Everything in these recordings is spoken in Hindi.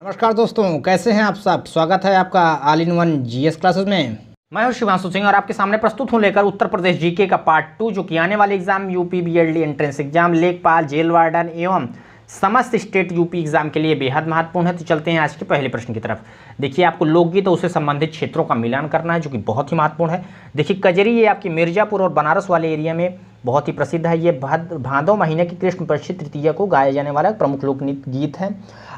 नमस्कार दोस्तों, कैसे हैं आप सब। स्वागत है आपका all in one GS classes में। मैं हूं शिवांशु सिंह और आपके सामने प्रस्तुत हूं लेकर उत्तर प्रदेश जीके का पार्ट 2, जो कि आने वाले exam UP BLD entrance exam, लेखपाल, जेल वार्डन एवं समस्त स्टेट यूपी एग्जाम के लिए बेहद महत्वपूर्ण है। तो चलते हैं आज के पहले प्रश्न की तरफ। देखिए, आपको लोकगीत और उससे संबंधित क्षेत्रों का मिलान करना है, जो कि बहुत ही महत्वपूर्ण है। देखिए, कजरी ये आपकी मिर्जापुर और बनारस वाले एरिया में बहुत ही प्रसिद्ध है। ये भादो महीने की कृष्ण पक्ष तृतीया को गाया जाने वाला प्रमुख लोक गीत है।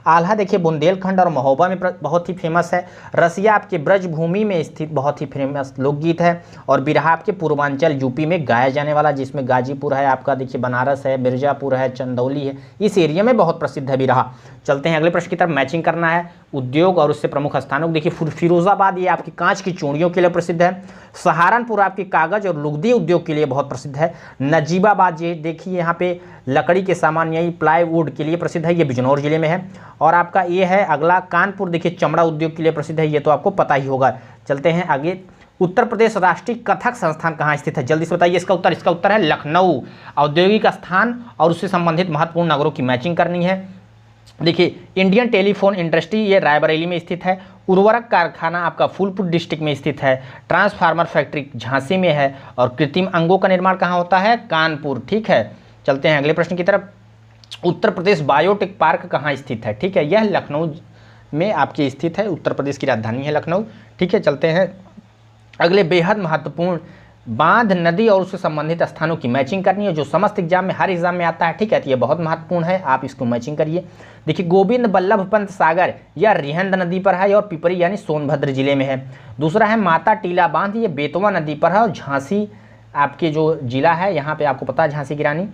आल्हा देखिए बुंदेलखंड और महोबा में बहुत ही फेमस है। रसिया आपके ब्रजभूमि में स्थित बहुत ही फेमस लोकगीत है। और बिरहा आपके पूर्वांचल यूपी में गाया जाने वाला, जिसमें गाजीपुर है आपका, देखिए बनारस है, मिर्जापुर है, चंदौली है, इस एरिया में बहुत प्रसिद्ध है बिरहा। चलते हैं अगले प्रश्न की तरफ। मैचिंग करना है उद्योग और उससे प्रमुख स्थानों। देखिए, फिरोजाबाद ये आपकी कांच की चूड़ियों के लिए प्रसिद्ध है। सहारनपुर आपकी कागज और लुगदी उद्योग के लिए बहुत प्रसिद्ध है। नजीबाबाद ये देखिए यहाँ पे लकड़ी के सामान यानी प्लाईवुड के लिए प्रसिद्ध है, ये बिजनौर जिले में है। और आपका ये है अगला कानपुर, देखिए चमड़ा उद्योग के लिए प्रसिद्ध है, ये तो आपको पता ही होगा। चलते हैं आगे। उत्तर प्रदेश राष्ट्रीय कथक संस्थान कहाँ स्थित है, जल्दी से बताइए इसका उत्तर। इसका उत्तर है लखनऊ। औद्योगिक स्थान और उससे संबंधित महत्वपूर्ण नगरों की मैचिंग करनी है। देखिए, इंडियन टेलीफोन इंडस्ट्री ये रायबरेली में स्थित है। उर्वरक कारखाना आपका फूलपुर डिस्ट्रिक्ट में स्थित है। ट्रांसफार्मर फैक्ट्री झांसी में है। और कृत्रिम अंगों का निर्माण कहाँ होता है, कानपुर। ठीक है, चलते हैं अगले प्रश्न की तरफ। उत्तर प्रदेश बायोटेक पार्क कहाँ स्थित है, ठीक है, यह लखनऊ में आपकी स्थित है। उत्तर प्रदेश की राजधानी है लखनऊ। ठीक है, चलते हैं अगले। बेहद महत्वपूर्ण बांध, नदी और उससे संबंधित स्थानों की मैचिंग करनी है, जो समस्त एग्जाम में, हर एग्जाम में आता है। ठीक है, तो ये बहुत महत्वपूर्ण है, आप इसको मैचिंग करिए। देखिए, गोविंद बल्लभ पंत सागर यह रिहंद नदी पर है और पिपरी यानी सोनभद्र जिले में है। दूसरा है माता टीला बांध, ये बेतवा नदी पर है और झांसी आपके जो जिला है, यहाँ पे आपको पता है झांसी की रानी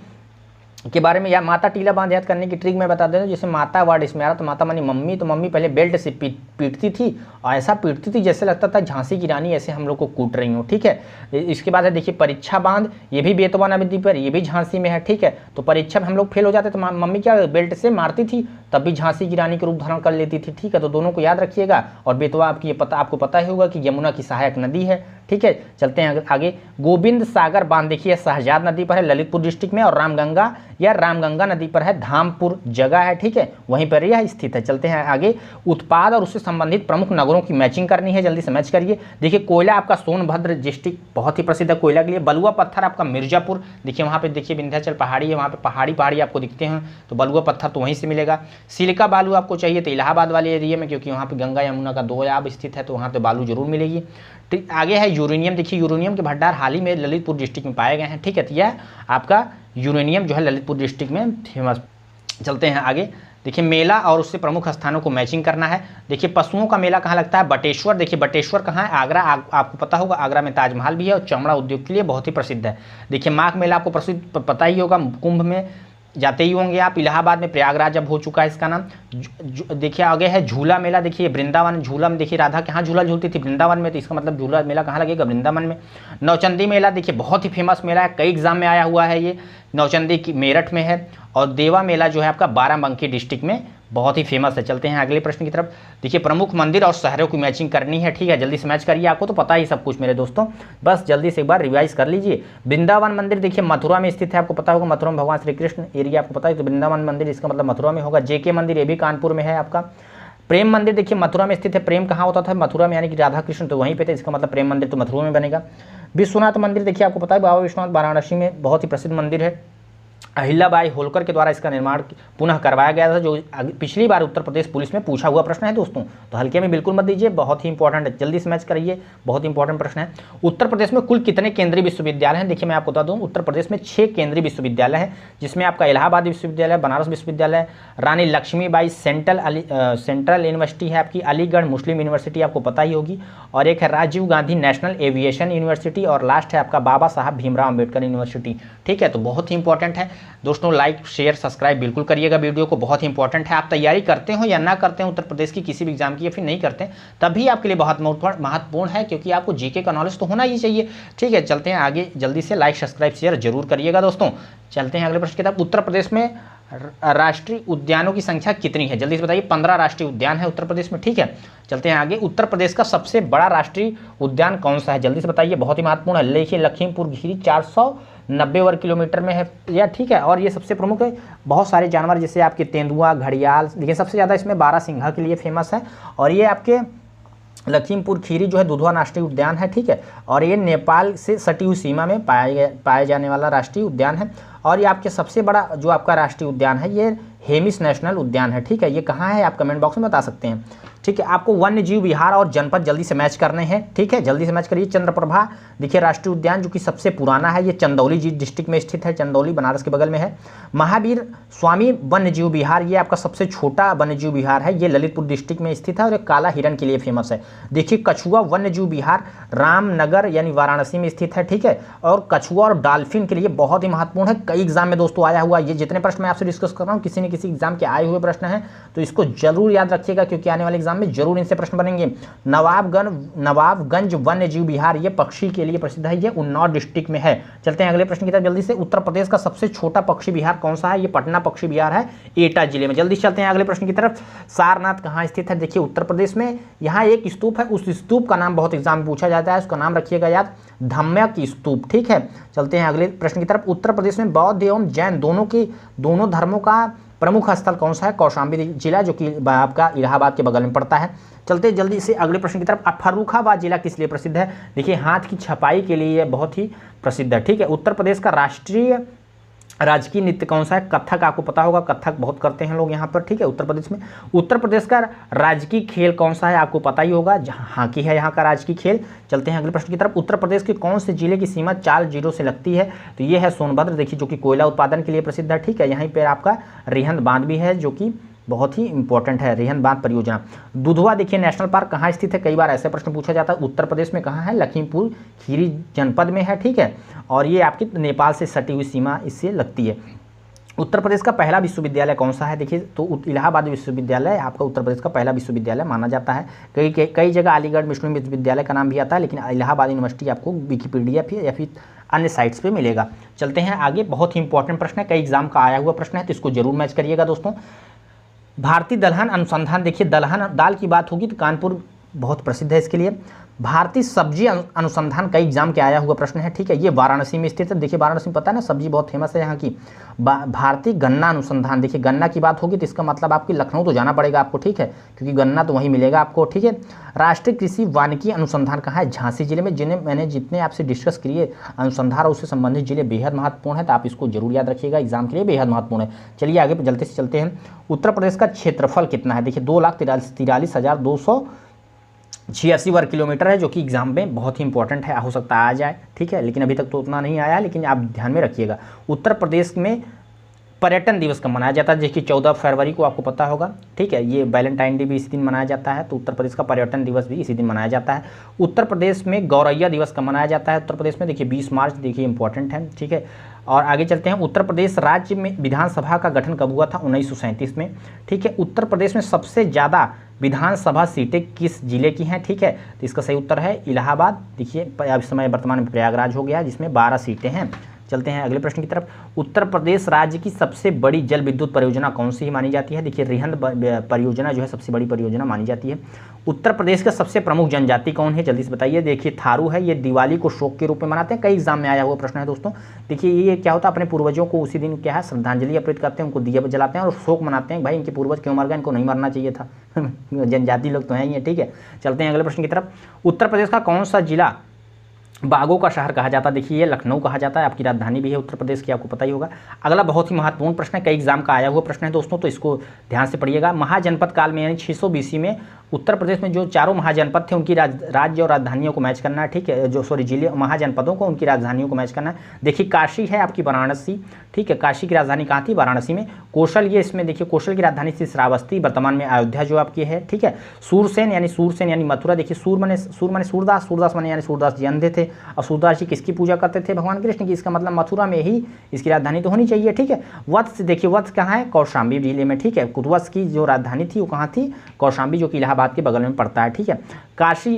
के बारे में। या माता टीला बांध याद करने की ट्रिक मैं बता देता हूँ। जैसे माता वर्ड इसमें आ रहा, तो माता मानी मम्मी, तो मम्मी पहले बेल्ट से पीटती थी और ऐसा पीटती थी जैसे लगता था झांसी की रानी ऐसे हम लोग को कूट रही हूँ। ठीक है, इसके बाद है देखिए परीक्षा बांध, ये भी बेतवा नदी पर, ये भी झांसी में है। ठीक है, तो परीक्षा में हम लोग फेल हो जाते तो मम्मी क्या बेल्ट से मारती थी, तब भी झांसी की रानी के रूप धारण कर लेती थी। ठीक है, तो दोनों को याद रखिएगा। और बेतवा आपको पता ही होगा कि यमुना की सहायक नदी है। ठीक है, चलते हैं आगे। गोविंद सागर बांध देखिए शहजाद नदी पर है ललितपुर डिस्ट्रिक्ट में। और रामगंगा या रामगंगा नदी पर है, धामपुर जगह है। ठीक है, वहीं पर यह स्थित है। चलते हैं आगे। उत्पाद और उससे संबंधित प्रमुख नगरों की मैचिंग करनी है, जल्दी से मैच करिए। देखिए, कोयला आपका सोनभद्र डिस्ट्रिक्ट बहुत ही प्रसिद्ध है कोयला के लिए। बलुआ पत्थर आपका मिर्जापुर, देखिए वहाँ पे देखिए विंध्याचल पहाड़ी है, वहाँ पे पहाड़ी आपको दिखते हैं, तो बलुआ पत्थर तो वहीं से मिलेगा। सिलिका बालू आपको चाहिए तो इलाहाबाद वाले एरिया में, क्योंकि वहाँ पे गंगा यमुना का दोआब स्थित है, तो वहाँ पे बालू जरूर मिलेगी। ठीक, आगे है यूरेनियम। देखिए, यूरेनियम के भंडार हाल ही में ललितपुर डिस्ट्रिक्ट में पाए गए हैं। ठीक है, तो यह आपका यूरेनियम जो है ललितपुर डिस्ट्रिक्ट में फेमस। चलते हैं आगे। देखिए, मेला और उससे प्रमुख स्थानों को मैचिंग करना है। देखिए, पशुओं का मेला कहाँ लगता है, बटेश्वर। देखिए, बटेश्वर कहाँ है, आगरा। आपको पता होगा आगरा में ताजमहल भी है और चमड़ा उद्योग के लिए बहुत ही प्रसिद्ध है। देखिए, माघ मेला आपको प्रसिद्ध पता ही होगा, कुंभ में जाते ही होंगे आप। इलाहाबाद में प्रयागराज अब हो चुका है इसका नाम। देखिए, आगे है झूला मेला। देखिए, वृंदावन झूला में, देखिए राधा कहाँ झूला झूलती थी, वृंदावन में, तो इसका मतलब झूला मेला कहाँ लगेगा, वृंदावन में। नौचंदी मेला देखिए बहुत ही फेमस मेला है, कई एग्जाम में आया हुआ है ये। नौचंदी की मेरठ में है। और देवा मेला जो है आपका बाराबंकी डिस्ट्रिक्ट में बहुत ही फेमस है। चलते हैं अगले प्रश्न की तरफ। देखिए, प्रमुख मंदिर और शहरों की मैचिंग करनी है। ठीक है, जल्दी से मैच करिए, आपको तो पता ही सब कुछ मेरे दोस्तों, बस जल्दी से एक बार रिवाइज कर लीजिए। वृंदावन मंदिर देखिए मथुरा में स्थित है, आपको पता होगा, मथुरा में भगवान श्री कृष्ण एरिया आपको पता है, तो वृंदावन मंदिर इसका मतलब मथुरा में होगा। जेके मंदिर ये भी कानपुर में है आपका। प्रेम मंदिर देखिए मथुरा में स्थित है। प्रेम कहाँ होता था, मथुरा में, यानी कि राधा कृष्ण तो वहीं पे थे, इसका मतलब प्रेम मंदिर तो मथुरा में बनेगा। विश्वनाथ मंदिर देखिए आपको पता है, बाबा विश्वनाथ वाराणसी में बहुत ही प्रसिद्ध मंदिर है। अहिल्याबाई होलकर के द्वारा इसका निर्माण पुनः करवाया गया था, जो पिछली बार उत्तर प्रदेश पुलिस में पूछा हुआ प्रश्न है दोस्तों, तो हल्के में बिल्कुल मत दीजिए, बहुत ही इंपॉर्टेंट है। जल्दी से मैच करिए, बहुत इंपॉर्टेंट प्रश्न है। उत्तर प्रदेश में कुल कितने केंद्रीय विश्वविद्यालय हैं, देखिए मैं आपको बता दूं, उत्तर प्रदेश में 6 केंद्रीय विश्वविद्यालय हैं, जिसमें आपका इलाहाबाद विश्वविद्यालय, बनारस विश्वविद्यालय, रानी लक्ष्मीबाई सेंट्रल यूनिवर्सिटी है आपकी, अलीगढ़ मुस्लिम यूनिवर्सिटी आपको पता ही होगी, और एक है Rajiv Gandhi national aviation university, और लास्ट है आपका बाबा साहब भीमराव अम्बेडकर यूनिवर्सिटी। ठीक है, तो बहुत ही इंपॉर्टेंट है दोस्तों। लाइक शेयर सब्सक्राइब बिल्कुल करिएगा वीडियो को, बहुत ही इंपॉर्टेंट है। आप तैयारी करते हो या ना करते हो उत्तर प्रदेश की किसी भी एग्जाम की, या फिर नहीं करते तभी आपके लिए बहुत महत्वपूर्ण है, क्योंकि आपको जीके का नॉलेज तो होना ही चाहिए। ठीक है, चलते हैं आगे, जल्दी से लाइक सब्सक्राइब शेयर जरूर करिएगा दोस्तों। चलते हैं अगले प्रश्न की तरफ। उत्तर प्रदेश में राष्ट्रीय उद्यानों की संख्या कितनी है, जल्दी से बताइए। 15 राष्ट्रीय उद्यान है उत्तर प्रदेश में। ठीक है, चलते हैं आगे। उत्तर प्रदेश का सबसे बड़ा राष्ट्रीय उद्यान कौन सा है, जल्दी से बताइए, बहुत ही महत्वपूर्ण है। देखिए, लखीमपुर खीरी 90 वर्ग किलोमीटर में है या, ठीक है। और ये सबसे प्रमुख है, बहुत सारे जानवर जैसे आपके तेंदुआ, घड़ियाल, देखिए सबसे ज़्यादा इसमें बारहसिंघा के लिए फेमस है। और ये आपके लखीमपुर खीरी जो है दुधवा राष्ट्रीय उद्यान है, ठीक है। और ये नेपाल से सटी हुई सीमा में पाए जाने वाला राष्ट्रीय उद्यान है। और ये आपके सबसे बड़ा जो आपका राष्ट्रीय उद्यान है ये हेमिस नेशनल उद्यान है, ठीक है। ये कहाँ है आप कमेंट बॉक्स में बता सकते हैं, ठीक है। आपको वन्य जीव विहार और जनपद जल्दी से मैच करने हैं, ठीक है, जल्दी से मैच करिए। चंद्रप्रभा देखिए राष्ट्रीय उद्यान जो कि सबसे पुराना है, ये चंदौली डिस्ट्रिक्ट में स्थित है, चंदौली बनारस के बगल में है। महावीर स्वामी वन्य जीव विहार ये आपका सबसे छोटा वन्य जीव विहार है, ये ललितपुर डिस्ट्रिक्ट में स्थित है और एक काला हिरण के लिए फेमस है। देखिए कछुआ वन्य जीव विहार रामनगर यानी वाराणसी में स्थित है, ठीक है। और कछुआ और डॉल्फिन के लिए बहुत ही महत्वपूर्ण है, कई एग्जाम में दोस्तों आया हुआ। ये जितने प्रश्न मैं आपसे डिस्कस कर रहा हूँ किसी न किसी एग्जाम के आए हुए प्रश्न हैं, तो इसको जरूर याद रखिएगा क्योंकि आने वाले एग्जाम में जरूर इनसे प्रश्न बनेंगे। नवाबगंज वन्य जीव विहार ये पक्षी के लिए प्रसिद्ध है, ये उन्नाव डिस्ट्रिक्ट में है। चलते हैं अगले प्रश्न की तरफ जल्दी से। उत्तर प्रदेश का सबसे छोटा पक्षी विहार कौन सा है? ये पटना पक्षी विहार है, एटा जिले में। जल्दी चलते हैं अगले प्रश्न की तरफ। सारनाथ कहाँ स्थित है? देखिए उत्तर प्रदेश में, यहाँ एक स्तूप है, उस स्तूप का नाम बहुत एग्जाम में पूछा जाता है, उसका नाम रखिएगा याद, धम्मक स्तूप, ठीक है। चलते हैं अगले प्रश्न की तरफ। उत्तर प्रदेश में बौद्ध एवं जैन दोनों धर्मों का प्रमुख स्थल कौन सा है? कौशाम्बी जिला जो कि आपका इलाहाबाद के बगल में पड़ता है। चलते जल्दी से अगले प्रश्न की तरफ। फर्रुखाबाद जिला किस लिए प्रसिद्ध है? देखिए हाथ की छपाई के लिए यह बहुत ही प्रसिद्ध है, ठीक है। उत्तर प्रदेश का राष्ट्रीय राजकीय नृत्य कौन सा है? कथक, आपको पता होगा, कथक बहुत करते हैं लोग यहाँ पर, ठीक है, उत्तर प्रदेश में। उत्तर प्रदेश का राजकीय खेल कौन सा है? आपको पता ही होगा, हॉकी है यहाँ का राजकीय खेल। चलते हैं अगले प्रश्न की तरफ। उत्तर प्रदेश के कौन से जिले की सीमा 4 जीरो से लगती है? तो ये है सोनभद्र, देखिए जो कि कोयला उत्पादन के लिए प्रसिद्ध है, ठीक है। यहीं पर आपका रिहंद बांध भी है जो कि बहुत ही इंपॉर्टेंट है, रिहंद बांध परियोजना। दुधवा देखिए नेशनल पार्क कहाँ स्थित है? कई बार ऐसे प्रश्न पूछा जाता है। उत्तर प्रदेश में कहाँ है? लखीमपुर खीरी जनपद में है, ठीक है। और ये आपकी नेपाल से सटी हुई सीमा इससे लगती है। उत्तर प्रदेश का पहला विश्वविद्यालय कौन सा है? देखिए तो इलाहाबाद विश्वविद्यालय आपका उत्तर प्रदेश का पहला विश्वविद्यालय माना जाता है। कई जगह अलीगढ़ मुस्लिम विश्वविद्यालय का नाम भी आता है, लेकिन इलाहाबाद यूनिवर्सिटी आपको विकिपीडिया या फिर अन्य साइट्स पे मिलेगा। चलते हैं आगे, बहुत ही इंपॉर्टेंट प्रश्न है, कई एग्जाम का आया हुआ प्रश्न है, तो इसको जरूर मैच करिएगा दोस्तों। भारतीय दलहन अनुसंधान, देखिए दलहन दाल की बात होगी तो कानपुर बहुत प्रसिद्ध है इसके लिए। भारतीय सब्जी अनुसंधान कई एग्जाम के आया हुआ प्रश्न है, ठीक है, ये वाराणसी में स्थित है। देखिए वाराणसी में पता है ना, सब्जी बहुत फेमस है यहाँ की। भारतीय गन्ना अनुसंधान, देखिए गन्ना की बात होगी तो इसका मतलब आपकी लखनऊ तो जाना पड़ेगा आपको, ठीक है, क्योंकि गन्ना तो वहीं मिलेगा आपको, ठीक है। राष्ट्रीय कृषि वानिकी अनुसंधान कहाँ है? झांसी जिले में। जितने आपसे डिस्कस किए अनुसंधान और उससे संबंधित जिले बेहद महत्वपूर्ण है, तो आप इसको जरूर याद रखिएगा, एग्जाम के लिए बेहद महत्वपूर्ण है। चलिए आगे जल्दी से चलते हैं। उत्तर प्रदेश का क्षेत्रफल कितना है? देखिए 2,43,286 वर्ग किलोमीटर है, जो कि एग्जाम में बहुत ही इंपॉर्टेंट है, हो सकता है आ जाए, ठीक है, लेकिन अभी तक तो उतना नहीं आया, लेकिन आप ध्यान में रखिएगा। उत्तर प्रदेश में पर्यटन दिवस कब मनाया जाता है? देखिए 14 फरवरी को, आपको पता होगा, ठीक है, ये वैलेंटाइन डे भी इसी दिन मनाया जाता है, तो उत्तर प्रदेश का पर्यटन दिवस भी इसी दिन मनाया जाता है। उत्तर प्रदेश में गौरैया दिवस कब मनाया जाता है? उत्तर प्रदेश में देखिए 20 मार्च, देखिए इंपॉर्टेंट है, ठीक है। और आगे चलते हैं। उत्तर प्रदेश राज्य में विधानसभा का गठन कब हुआ था? 1937 में, ठीक है। उत्तर प्रदेश में सबसे ज़्यादा विधानसभा सीटें किस जिले की हैं? ठीक है, तो इसका सही उत्तर है इलाहाबाद। देखिए इस समय वर्तमान में प्रयागराज हो गया, जिसमें 12 सीटें हैं। चलते हैं अगले प्रश्न की तरफ। उत्तर प्रदेश राज्य की सबसे बड़ी जल विद्युत परियोजना कौन सी मानी जाती है? देखिए रिहंद परियोजना जो है सबसे बड़ी परियोजना मानी जाती है। उत्तर प्रदेश का सबसे प्रमुख जनजाति कौन है? जल्दी से बताइए। देखिए थारू है, ये दिवाली को शोक के रूप में मनाते हैं, कई एग्जाम में आया हुआ प्रश्न है दोस्तों। देखिए ये क्या होता है, अपने पूर्वजों को उसी दिन क्या है श्रद्धांजलि अर्पित करते हैं, उनको दिया जलाते हैं और शोक मनाते हैं, भाई इनके पूर्वज क्यों मर गए, इनको नहीं मरना चाहिए था। जनजाति लोग तो हैं ही, ठीक है। चलते हैं अगले प्रश्न की तरफ। उत्तर प्रदेश का कौन सा जिला बागों का शहर कहा जाता है? देखिए ये लखनऊ कहा जाता है, आपकी राजधानी भी है उत्तर प्रदेश की, आपको पता ही होगा। अगला बहुत ही महत्वपूर्ण प्रश्न है, कई एग्जाम का आया हुआ प्रश्न है दोस्तों, तो इसको ध्यान से पढ़िएगा। महाजनपद काल में यानी 600 BC में उत्तर प्रदेश में जो चारों महाजनपद थे उनकी राज्य और राजधानियों को मैच करना है, ठीक है, जिले महाजनपदों को उनकी राजधानियों को मैच करना है। देखिए काशी है आपकी वाराणसी, ठीक है, काशी की राजधानी कहाँ थी? वाराणसी में। कौशल, ये इसमें देखिए कौशल की राजधानी थी श्रावस्ती, वर्तमान में अयोध्या जो आपकी है, ठीक है। सूरसेन यानी मथुरा, देखिए सूर माने सूरदास माने यानी सूरदास जी अंधे थे, और सूरदास जी किसकी पूजा करते थे? भगवान कृष्ण की, इसका मतलब मथुरा में ही इसकी राजधानी तो होनी चाहिए, ठीक है। वत्स, देखिए वत्स कहाँ है? कौशाम्बी जिले में, ठीक है। वत्स की जो राजधानी थी वो कहाँ थी? कौशाम्बी, जो कि इलाहाबाद के बगल में पड़ता है, ठीक है। काशी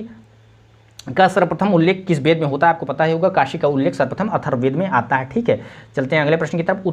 का सर्वप्रथम उल्लेख किस वेद में होता है? आपको पता ही होगा, काशी का उल्लेख सर्वप्रथम अथर्ववेद में आता है, ठीक है। चलते हैं अगले प्रश्न की तरफ।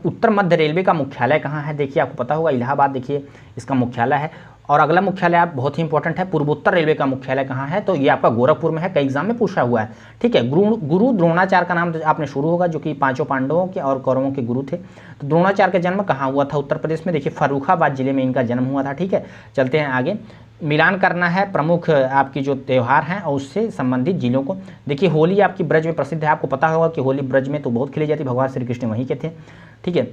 उत्तर मध्य रेलवे का मुख्यालय कहाँ है? देखिए आपको पता होगा इलाहाबाद, देखिए इसका मुख्यालय है। और अगला मुख्यालय आप बहुत ही इंपॉर्टेंट है, पूर्वोत्तर रेलवे का मुख्यालय कहाँ है, तो ये आपका गोरखपुर में है, कई एग्जाम में पूछा हुआ है। ठीक है, गुरु द्रोणाचार्य का नाम आपने शुरू होगा, जो कि 5 पांडवों के और कौरवों के गुरु थे। तो द्रोणाचार्य का जन्म कहाँ हुआ था? उत्तर प्रदेश में। देखिए फर्रुखाबाद जिले में इनका जन्म हुआ था। ठीक है, चलते हैं आगे। मिलान करना है प्रमुख आपकी जो त्यौहार हैं और उससे संबंधित जिलों को। देखिए होली आपकी ब्रज में प्रसिद्ध है, आपको पता होगा कि होली ब्रज में तो बहुत खेली जाती, भगवान श्री कृष्ण वहीं के थे। ठीक है,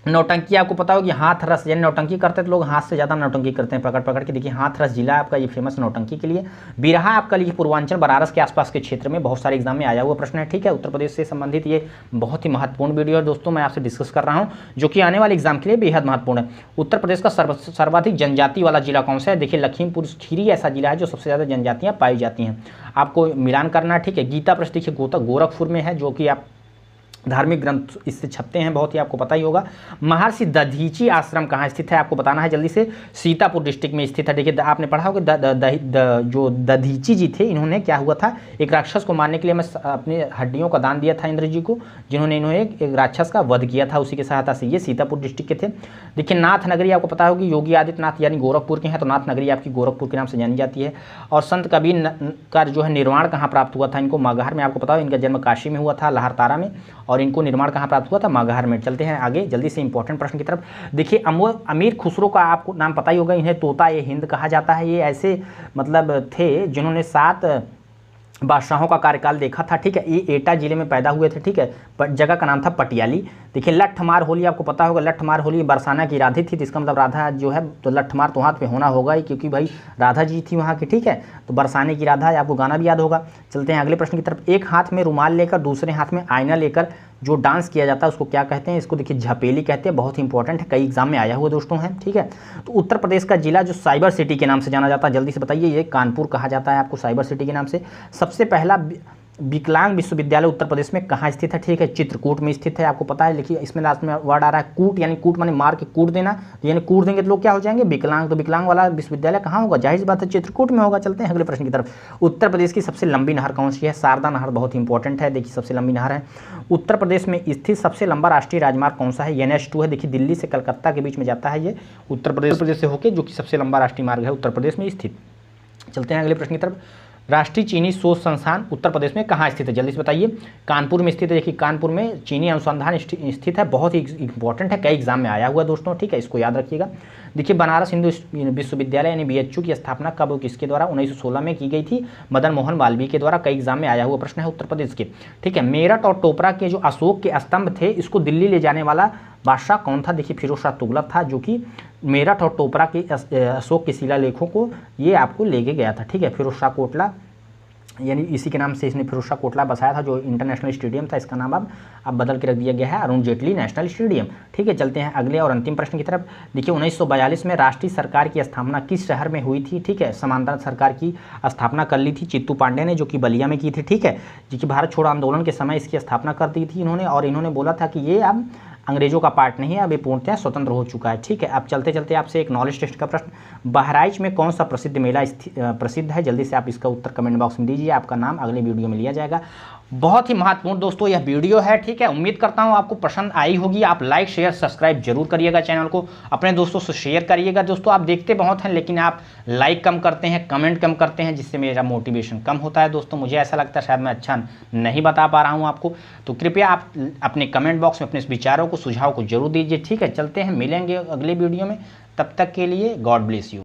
नौटंकी आपको पता होगी, हाथ रस, यानी नौटंकी करते हैं तो लोग हाथ से ज़्यादा नौटंकी करते हैं, पकड़ पकड़ के। देखिए हाथ रस जिला आपका ये फेमस नौटंकी के लिए। बिरहा आपका लिए पूर्वांचल बनारस के आसपास के क्षेत्र में, बहुत सारे एग्जाम में आया हुआ प्रश्न है। ठीक है, उत्तर प्रदेश से संबंधित ये बहुत ही महत्वपूर्ण वीडियो है दोस्तों, मैं आपसे डिस्कस कर रहा हूँ, जो कि आने वाले एग्जाम के लिए बेहद महत्वपूर्ण है। उत्तर प्रदेश का सर्वाधिक जनजाति वाला जिला कौन सा है? देखिए लखीमपुर खीरी ऐसा जिला है जो सबसे ज़्यादा जनजातियाँ पाई जाती हैं, आपको मिलान करना है। ठीक है, गीता प्रेस देखिए गोरखपुर में है, जो कि आप धार्मिक ग्रंथ इससे छपते हैं, बहुत ही आपको पता ही होगा। महर्षि दधीची आश्रम कहाँ स्थित है? आपको बताना है जल्दी से। सीतापुर डिस्ट्रिक्ट में स्थित है। देखिए आपने पढ़ा होगा जो दधीची जी थे, इन्होंने क्या हुआ था, एक राक्षस को मारने के लिए मैं अपनी हड्डियों का दान दिया था इंद्र जी को, जिन्होंने इन्होंने एक राक्षस का वध किया था, उसी की सहायता से। ये सीतापुर डिस्ट्रिक्ट के थे। देखिए नाथ नगरी आपको पता होगी, योगी आदित्यनाथ यानी गोरखपुर के हैं, तो नाथ नगरी आपकी गोरखपुर के नाम से जानी जाती है। और संत कबीर का जो है निर्माण कहाँ प्राप्त हुआ था इनको? मगहर में। आपको पता हो इनका जन्म काशी में हुआ था, लहरतारा में, और इनको निर्माण कहाँ प्राप्त हुआ था? मगहर में। चलते हैं आगे जल्दी से इंपॉर्टेंट प्रश्न की तरफ। देखिए अमीर खुसरो का आपको नाम पता ही होगा, इन्हें तोता ए हिंद कहा जाता है। ये ऐसे मतलब थे जिन्होंने 7 बादशाहों का कार्यकाल देखा था। ठीक है, ये एटा जिले में पैदा हुए थे। ठीक है, जगह का नाम था पटियाली। देखिए लट्ठमार होली आपको पता होगा, लट्ठमार होली बरसाना की राधा थी, तो इसका मतलब राधा जो है तो लट्ठमार तो हाथ पे होना होगा ही, क्योंकि भाई राधा जी थी वहाँ की। ठीक है, तो बरसाने की राधा, आपको गाना भी याद होगा। चलते हैं अगले प्रश्न की तरफ। एक हाथ में रुमाल लेकर दूसरे हाथ में आईना लेकर जो डांस किया जाता है उसको क्या कहते हैं? इसको देखिए झपेली कहते हैं, बहुत ही इंपॉर्टेंट है, कई एग्जाम में आया हुआ दोस्तों है। ठीक है, तो उत्तर प्रदेश का जिला जो साइबर सिटी के नाम से जाना जाता है, जल्दी से बताइए। ये कानपुर कहा जाता है आपको साइबर सिटी के नाम से। सबसे पहला विकलांग विश्वविद्यालय उत्तर प्रदेश में कहाँ स्थित है? ठीक है, चित्रकूट में स्थित है, आपको पता है। देखिए इसमें लास्ट में वर्ड आ रहा है कूट, यानी कूट माने मार के कूट देना, यानी कूट देंगे तो लोग क्या हो जाएंगे? विकलांग। तो विकलांग वाला विश्वविद्यालय कहाँ होगा? जाहिर सी बात है चित्रकूट में होगा। चलते हैं अगले प्रश्न की तरफ। उत्तर प्रदेश की सबसे लंबी नहर कौन सी है? शारदा नहर बहुत इंपॉर्टेंट है, देखिए सबसे लंबी नहर है। उत्तर प्रदेश में स्थित सबसे लंबा राष्ट्रीय राजमार्ग कौन सा है? NH2 है। देखिए दिल्ली से कलकत्ता के बीच में जाता है ये, उत्तर प्रदेश से होकर, जो कि सबसे लंबा राष्ट्रीय मार्ग है उत्तर प्रदेश में स्थित। चलते हैं अगले प्रश्न की तरफ। राष्ट्रीय चीनी शोध संस्थान उत्तर प्रदेश में कहाँ स्थित है? जल्दी से बताइए। कानपुर में स्थित है। देखिए कानपुर में चीनी अनुसंधान स्थित है, बहुत ही इंपॉर्टेंट है, कई एग्जाम में आया हुआ दोस्तों। ठीक है, इसको याद रखिएगा। देखिए बनारस हिंदू विश्वविद्यालय यानी BHU की स्थापना कब किसके द्वारा? 1916 में की गई थी, मदन मोहन मालवीय के द्वारा, कई एग्जाम में आया हुआ प्रश्न है उत्तर प्रदेश के। ठीक है, मेरठ और टोपरा के जो अशोक के स्तंभ थे, इसको दिल्ली ले जाने वाला बादशाह कौन था? देखिए फिरोज शाह तुगलक था, जो कि मेरठ और टोपरा के अशोक के शिलालेखों को ये आपको लेके गया था। ठीक है, फिरोज शाह कोटला, यानी इसी के नाम से इसने फिरोज शाह कोटला बसाया था, जो इंटरनेशनल स्टेडियम था, इसका नाम अब बदल के रख दिया गया है अरुण जेटली नेशनल स्टेडियम। ठीक है, चलते हैं अगले और अंतिम प्रश्न की तरफ। देखिए 1942 में राष्ट्रीय सरकार की स्थापना किस शहर में हुई थी? ठीक है, समांतर सरकार की स्थापना कर ली थी चित्तू पांडे ने, जो कि बलिया में की थी। ठीक है, जो कि भारत छोड़ो आंदोलन के समय इसकी स्थापना कर दी थी इन्होंने, और इन्होंने बोला था कि ये अब अंग्रेजों का पार्ट नहीं है, अब ये पूर्णतः स्वतंत्र हो चुका है। ठीक है, अब चलते चलते आपसे एक नॉलेज टेस्ट का प्रश्न। बहराइच में कौन सा प्रसिद्ध मेला प्रसिद्ध है? जल्दी से आप इसका उत्तर कमेंट बॉक्स में दीजिए, आपका नाम अगले वीडियो में लिया जाएगा। बहुत ही महत्वपूर्ण दोस्तों यह वीडियो है। ठीक है, उम्मीद करता हूं आपको पसंद आई होगी। आप लाइक शेयर सब्सक्राइब जरूर करिएगा, चैनल को अपने दोस्तों से शेयर करिएगा। दोस्तों आप देखते बहुत हैं, लेकिन आप लाइक कम करते हैं, कमेंट कम करते हैं, जिससे मेरा मोटिवेशन कम होता है। दोस्तों मुझे ऐसा लगता है शायद मैं अच्छा नहीं बता पा रहा हूँ आपको, तो कृपया आप अपने कमेंट बॉक्स में अपने विचारों को, सुझाव को जरूर दीजिए। ठीक है, चलते हैं, मिलेंगे अगले वीडियो में, तब तक के लिए गॉड ब्लेस यू।